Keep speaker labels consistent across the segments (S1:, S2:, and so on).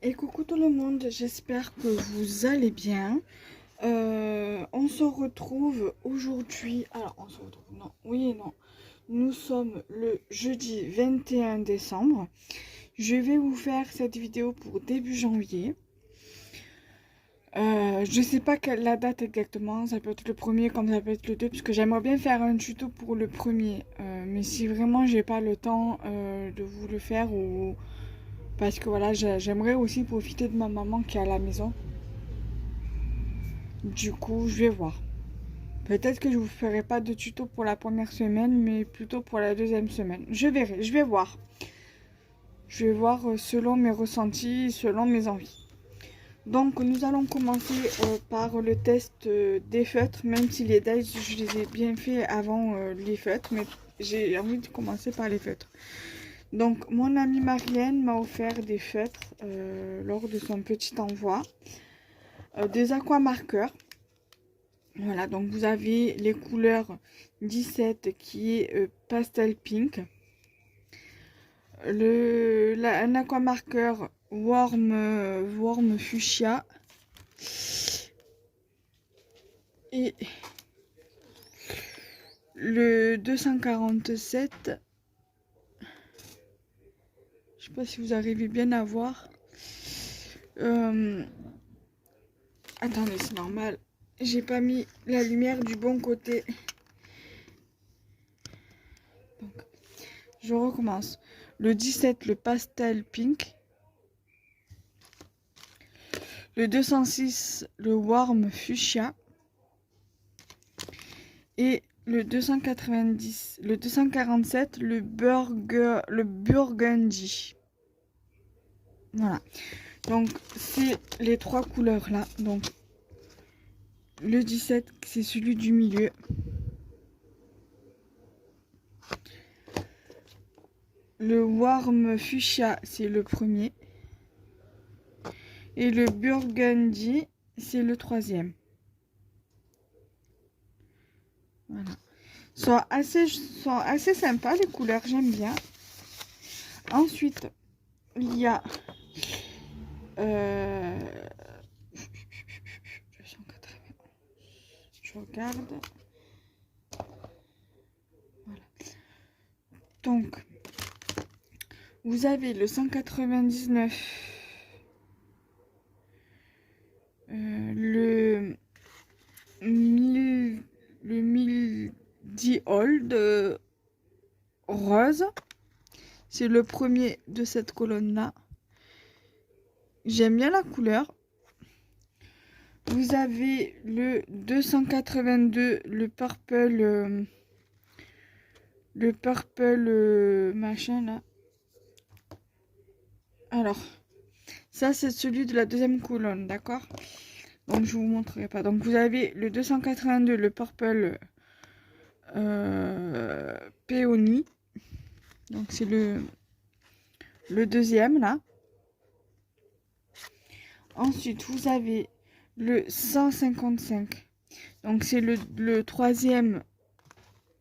S1: Et coucou tout le monde, j'espère que vous allez bien. On se retrouve aujourd'hui. Alors, on se retrouve, non, oui et non. Nous sommes le jeudi 21 décembre. Je vais vous faire cette vidéo pour début janvier. Je sais pas quelle la date exactement, ça peut être le premier comme ça peut être le 2, parce que j'aimerais bien faire un tuto pour le premier. Mais si vraiment j'ai pas le temps de vous le faire ou... Parce que voilà, j'aimerais aussi profiter de ma maman qui est à la maison. Du coup, je vais voir. Peut-être que je vous ferai pas de tuto pour la première semaine, mais plutôt pour la deuxième semaine. Je verrai, je vais voir. Je vais voir selon mes ressentis, selon mes envies. Donc, nous allons commencer par le test des feutres, même si les dies, je les ai bien fait avant les feutres, mais j'ai envie de commencer par les feutres. Donc, mon amie Marianne m'a offert des feutres lors de son petit envoi. Des aquamarqueurs. Voilà, donc vous avez les couleurs 17 qui est pastel pink. Un aquamarqueur warm fuchsia. Et le 247. Je sais pas si vous arrivez bien à voir. Attendez, c'est normal. J'ai pas mis la lumière du bon côté. Donc, je recommence. Le 17, le pastel pink. Le 206, le warm fuchsia. Et le 290, le 247, le burgundy. Voilà. Donc, c'est les trois couleurs là. Donc, le 17, c'est celui du milieu. Le warm fuchsia, c'est le premier. Et le burgundy, c'est le troisième. Voilà. Sont assez sympas les couleurs, j'aime bien. Ensuite, il y a 280. Je regarde. Voilà. Donc, vous avez le 199, le 1010 Old rose. C'est le premier de cette colonne-là. J'aime bien la couleur. Vous avez le 282, le purple machin là. Alors, ça c'est celui de la deuxième colonne, d'accord? Donc je vous montrerai pas. Donc vous avez le 282, le purple peony. Donc c'est le deuxième là. Ensuite vous avez le 155. Donc c'est le troisième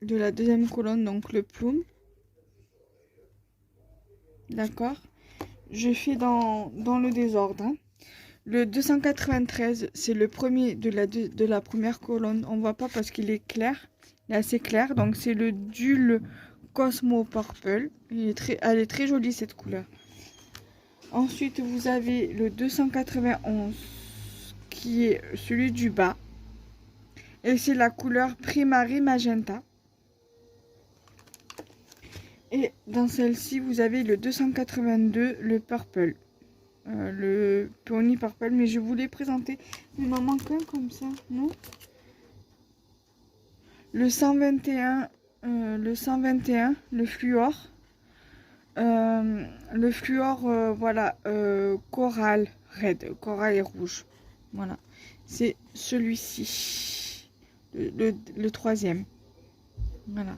S1: de la deuxième colonne, donc le plume. D'accord? Je fais dans le désordre. Hein. Le 293, c'est le premier de la première colonne. On voit pas parce qu'il est clair. Il est assez clair. Donc c'est le Dull Cosmo Purple. Elle est très jolie cette couleur. Ensuite, vous avez le 291 qui est celui du bas. Et c'est la couleur Primary Magenta. Et dans celle-ci, vous avez le 282, le Purple. Le Peony Purple, mais je voulais présenter. Il m'en manque un comme ça, non? Le 121, le fluor. Le fluor, voilà, coral red, coral et rouge. Voilà, c'est celui-ci, le troisième. Voilà.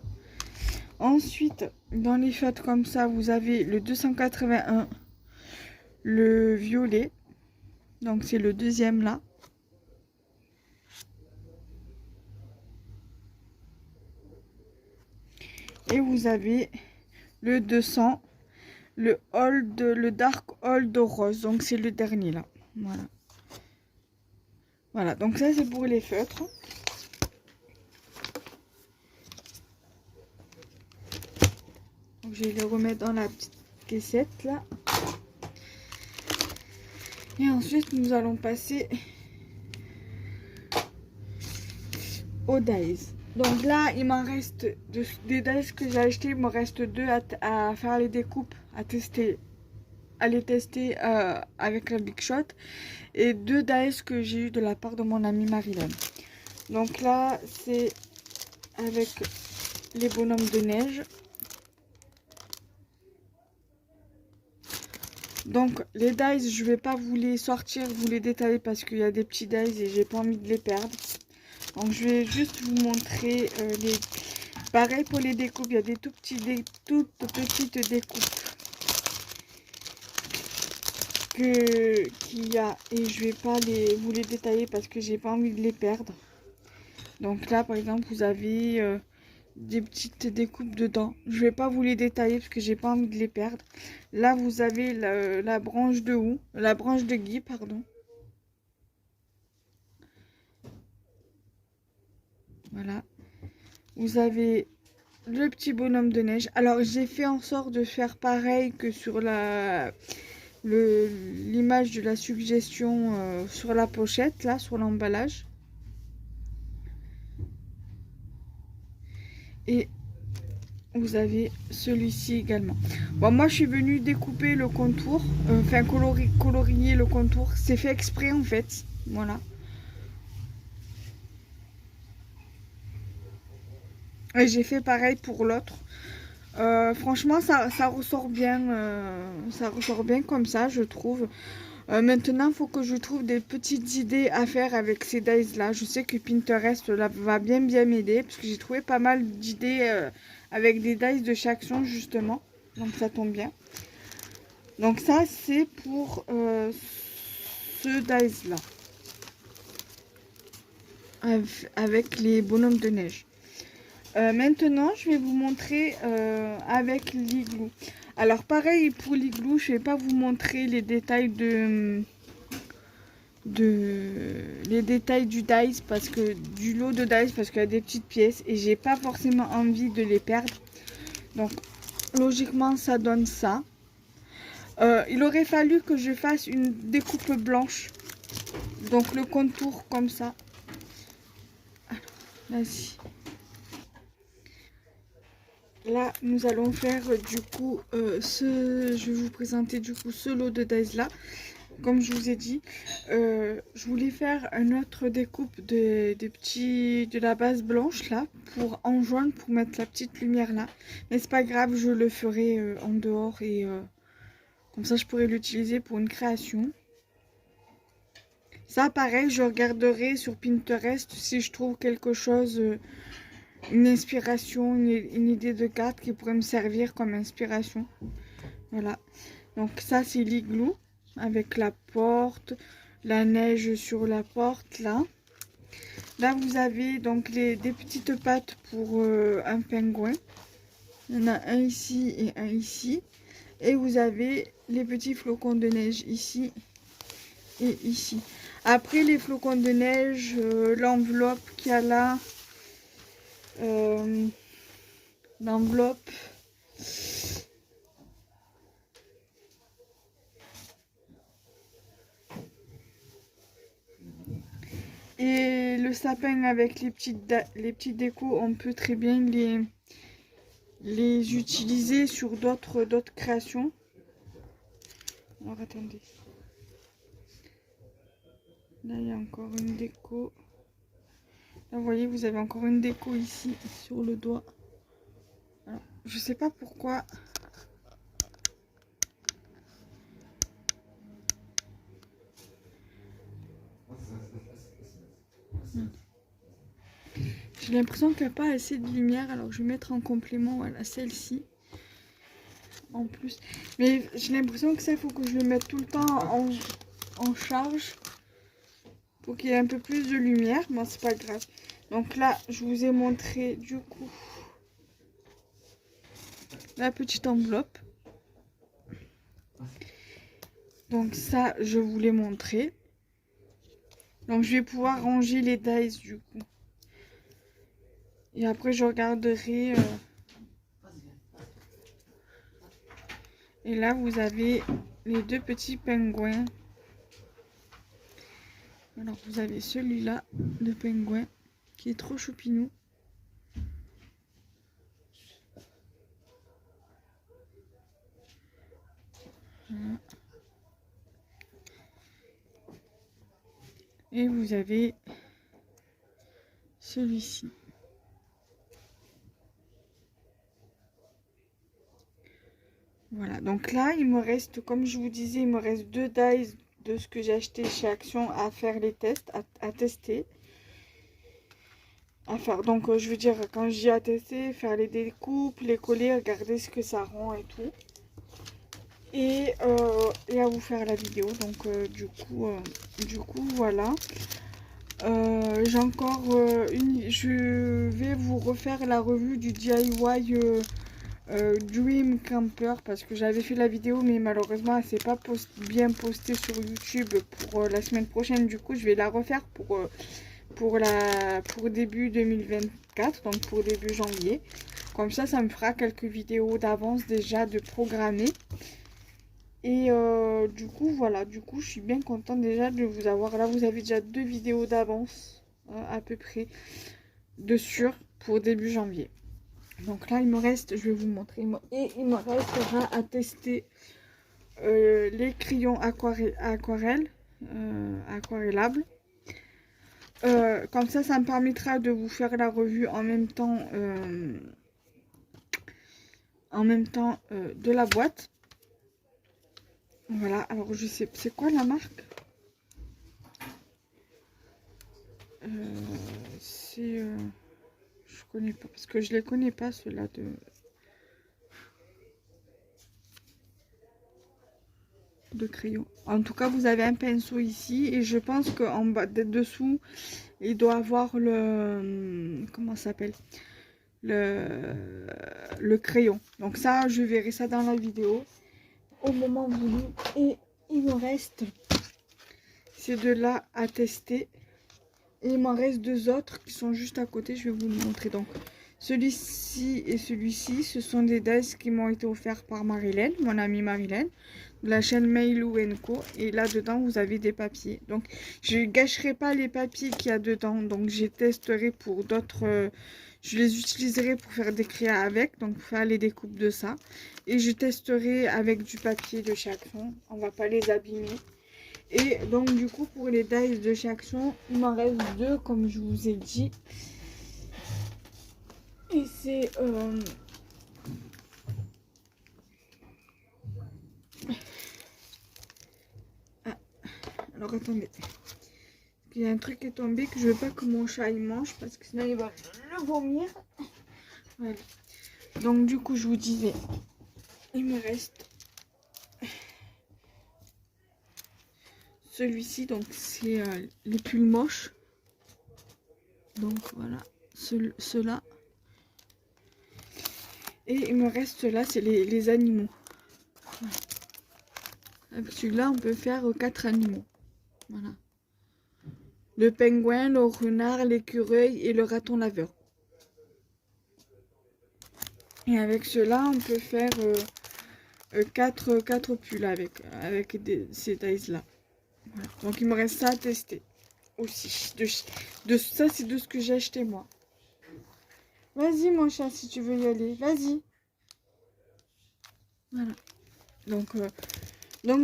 S1: Ensuite, dans les feutres comme ça, vous avez le 281, le violet. Donc c'est le deuxième là. Et vous avez le 200, le Dark Old Rose. Donc c'est le dernier là. Voilà. Voilà, donc ça c'est pour les feutres. Donc je vais les remettre dans la petite caissette là. Et ensuite nous allons passer aux dies. Donc là il m'en reste des dies que j'ai acheté, il me reste 2 à faire les découpes, à les tester avec la Big Shot, et 2 dies que j'ai eu de la part de mon amie Marilyn. Donc là c'est avec les bonhommes de neige. Donc les dies, je vais pas vous les sortir, vous les détailler parce qu'il y a des petits dies et j'ai pas envie de les perdre. Donc je vais juste vous montrer les... Pareil pour les découpes, il y a des toutes petites découpes qu'il y a, et je vais pas vous les détailler parce que j'ai pas envie de les perdre. Donc là par exemple vous avez des petites découpes dedans. Je vais pas vous les détailler parce que j'ai pas envie de les perdre. Là vous avez la branche de houx, la branche de gui, pardon. Voilà. Vous avez le petit bonhomme de neige. Alors j'ai fait en sorte de faire pareil que sur l'image de la suggestion sur la pochette, là, sur l'emballage. Et vous avez celui-ci également. Bon, moi je suis venue découper le contour, enfin colorier le contour. C'est fait exprès en fait. Voilà. Et j'ai fait pareil pour l'autre. Franchement, ça ressort bien. Ça ressort bien comme ça, je trouve. Maintenant, il faut que je trouve des petites idées à faire avec ces dies là. Je sais que Pinterest là, va bien m'aider parce que j'ai trouvé pas mal d'idées avec des dies de chaque son justement. Donc ça tombe bien. Donc ça c'est pour ce dies là. Avec les bonhommes de neige. Maintenant, je vais vous montrer avec l'igloo. Alors, pareil pour l'igloo, je ne vais pas vous montrer les détails les détails du dies parce que du lot de dies parce qu'il y a des petites pièces et j'ai pas forcément envie de les perdre. Donc, logiquement, ça donne ça. Il aurait fallu que je fasse une découpe blanche. Donc, le contour comme ça. Alors, vas-y. Là, nous allons faire du coup je vais vous présenter du coup ce lot de dies là. Comme je vous ai dit, je voulais faire une autre découpe de la base blanche là pour enjoindre, pour mettre la petite lumière là. Mais c'est pas grave, je le ferai en dehors et comme ça je pourrais l'utiliser pour une création. Ça pareil, je regarderai sur Pinterest si je trouve quelque chose. Une inspiration, une idée de carte qui pourrait me servir comme inspiration. Voilà. Donc ça c'est l'igloo avec la porte, la neige sur la porte là. Là vous avez donc des petites pattes pour un pingouin. Il y en a un ici et un ici. Et vous avez les petits flocons de neige ici et ici. Après les flocons de neige, l'enveloppe qu'il y a là. L'enveloppe et le sapin avec les petites décos, on peut très bien les utiliser sur d'autres créations. Alors attendez, là il y a encore une déco. Là vous voyez, vous avez encore une déco ici sur le doigt. Alors, je sais pas pourquoi. J'ai l'impression qu'il n'y a pas assez de lumière, alors je vais mettre en complément, voilà, celle-ci. En plus. Mais j'ai l'impression que ça, il faut que je le mette tout le temps en charge. Pour qu'il y ait un peu plus de lumière. Bon, c'est pas grave. Donc là, je vous ai montré du coup la petite enveloppe. Donc ça, je vous l'ai montré. Donc je vais pouvoir ranger les dies du coup. Et après je regarderai. Et là vous avez les deux petits pingouins. Alors vous avez celui-là de pingouin qui est trop choupinou. Voilà. Et vous avez celui-ci. Voilà, donc là, il me reste, comme je vous disais, il me reste 2 dies de ce que j'ai acheté chez Action à faire les tests, à tester. À faire, donc je veux dire, quand je dis à tester, faire les découpes, les coller, regarder ce que ça rend et tout. Et à vous faire la vidéo, donc du coup, voilà. J'ai encore je vais vous refaire la revue du DIY Dream Camper parce que j'avais fait la vidéo mais malheureusement elle s'est pas bien postée sur YouTube pour la semaine prochaine. Du coup je vais la refaire pour début 2024, donc pour début janvier. Comme ça me fera quelques vidéos d'avance déjà de programmer. Et du coup voilà, du coup je suis bien contente déjà de vous avoir. Là vous avez déjà 2 vidéos d'avance à peu près de sûr pour début janvier. Donc là il me reste, je vais vous montrer, et il me restera à tester les crayons aquarellables. Comme ça me permettra de vous faire la revue en même temps de la boîte. Voilà, alors je sais, c'est quoi la marque? Je connais pas, parce que je les connais pas ceux-là de crayon. En tout cas, vous avez un pinceau ici et je pense qu'en bas, dessous, il doit avoir le, comment ça s'appelle, le crayon. Donc ça, je verrai ça dans la vidéo au moment voulu. Et il me reste ces deux-là à tester. Et il m'en reste 2 autres qui sont juste à côté. Je vais vous le montrer. Donc, celui-ci et celui-ci, ce sont des dies qui m'ont été offerts par Marilyn, mon amie Marilyn, de la chaîne Mailou Co. Et là-dedans, vous avez des papiers. Donc, je ne gâcherai pas les papiers qu'il y a dedans. Donc, je testerai pour d'autres... je les utiliserai pour faire des créas avec. Donc, pour faire les découpes de ça. Et je testerai avec du papier de chaque fond. On ne va pas les abîmer. Et donc du coup pour les dies de chaque son, il m'en reste 2 comme je vous ai dit. Et c'est ah, alors attendez. Il y a un truc qui est tombé que je veux pas que mon chat il mange parce que sinon il va le vomir. Voilà. Donc du coup je vous disais, il me reste celui-ci, donc c'est les pulls moches. Donc voilà, ceux-là. Et il me reste là, c'est les animaux. Voilà. Avec celui-là, on peut faire 4 animaux. Voilà. Le pingouin, le renard, l'écureuil et le raton laveur. Et avec cela, on peut faire 4 pulls avec ces dies-là. Voilà. Donc, il me reste ça à tester aussi. Ça, c'est de ce que j'ai acheté moi. Vas-y, mon chat, si tu veux y aller. Vas-y. Voilà. Donc,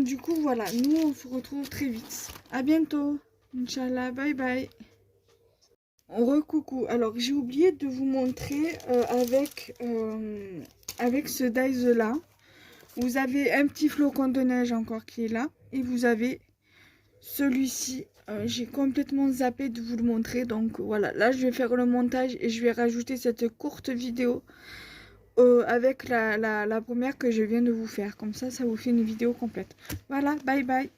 S1: du coup, voilà. Nous, on se retrouve très vite. À bientôt. Inch'Allah. Bye bye. Recoucou. Alors, j'ai oublié de vous montrer avec ce dies là. Vous avez un petit flocon de neige encore qui est là. Et vous avez celui-ci. J'ai complètement zappé de vous le montrer. Donc voilà, là je vais faire le montage et je vais rajouter cette courte vidéo avec la première que je viens de vous faire. Comme ça vous fait une vidéo complète. Voilà, bye bye.